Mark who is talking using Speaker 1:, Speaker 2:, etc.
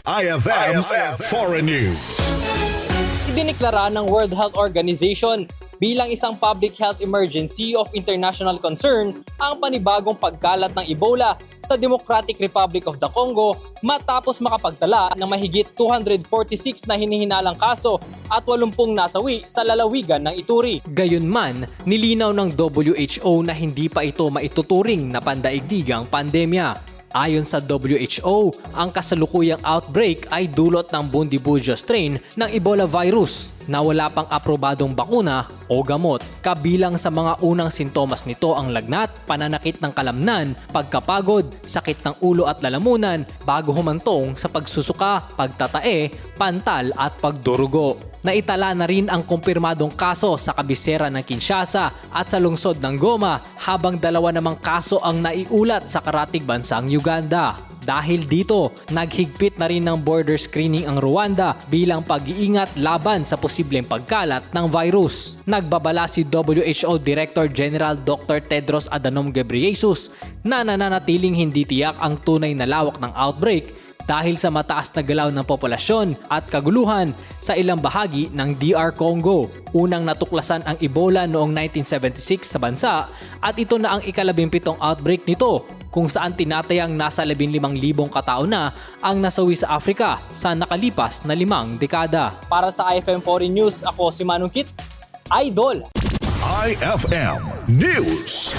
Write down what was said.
Speaker 1: IFM Foreign News.
Speaker 2: Idiniklara ng World Health Organization bilang isang public health emergency of international concern ang panibagong pagkalat ng Ebola sa Democratic Republic of the Congo matapos makapagtala ng mahigit 246 na hinihinalang kaso at 80 nasawi sa lalawigan ng Ituri. Gayunman, nilinaw ng WHO na hindi pa ito maituturing na pandaigdigang pandemya. Ayon sa WHO, ang kasalukuyang outbreak ay dulot ng Bundibugyo strain ng Ebola virus na wala pang aprobadong bakuna o gamot. Kabilang sa mga unang sintomas nito ang lagnat, pananakit ng kalamnan, pagkapagod, sakit ng ulo at lalamunan bago humantong sa pagsusuka, pagtatae, pantal at pagdurugo. Naitala na rin ang kumpirmadong kaso sa kabisera ng Kinshasa at sa lungsod ng Goma habang dalawa namang kaso ang naiulat sa karatig bansang Uganda. Dahil dito, naghigpit na rin ng border screening ang Rwanda bilang pag-iingat laban sa posibleng pagkalat ng virus. Nagbabala si WHO Director General Dr. Tedros Adhanom Ghebreyesus na nananatiling hindi tiyak ang tunay na lawak ng outbreak dahil sa mataas na galaw ng populasyon at kaguluhan sa ilang bahagi ng DR Congo. Unang natuklasan ang Ebola noong 1976 sa bansa at ito na ang ika-17 outbreak nito kung saan tinatayang nasa 15,000 katao na ang nasawi sa Africa sa nakalipas na 5 dekada. Para sa IFM Foreign News, ako si Manong Kit, Idol!
Speaker 1: IFM News.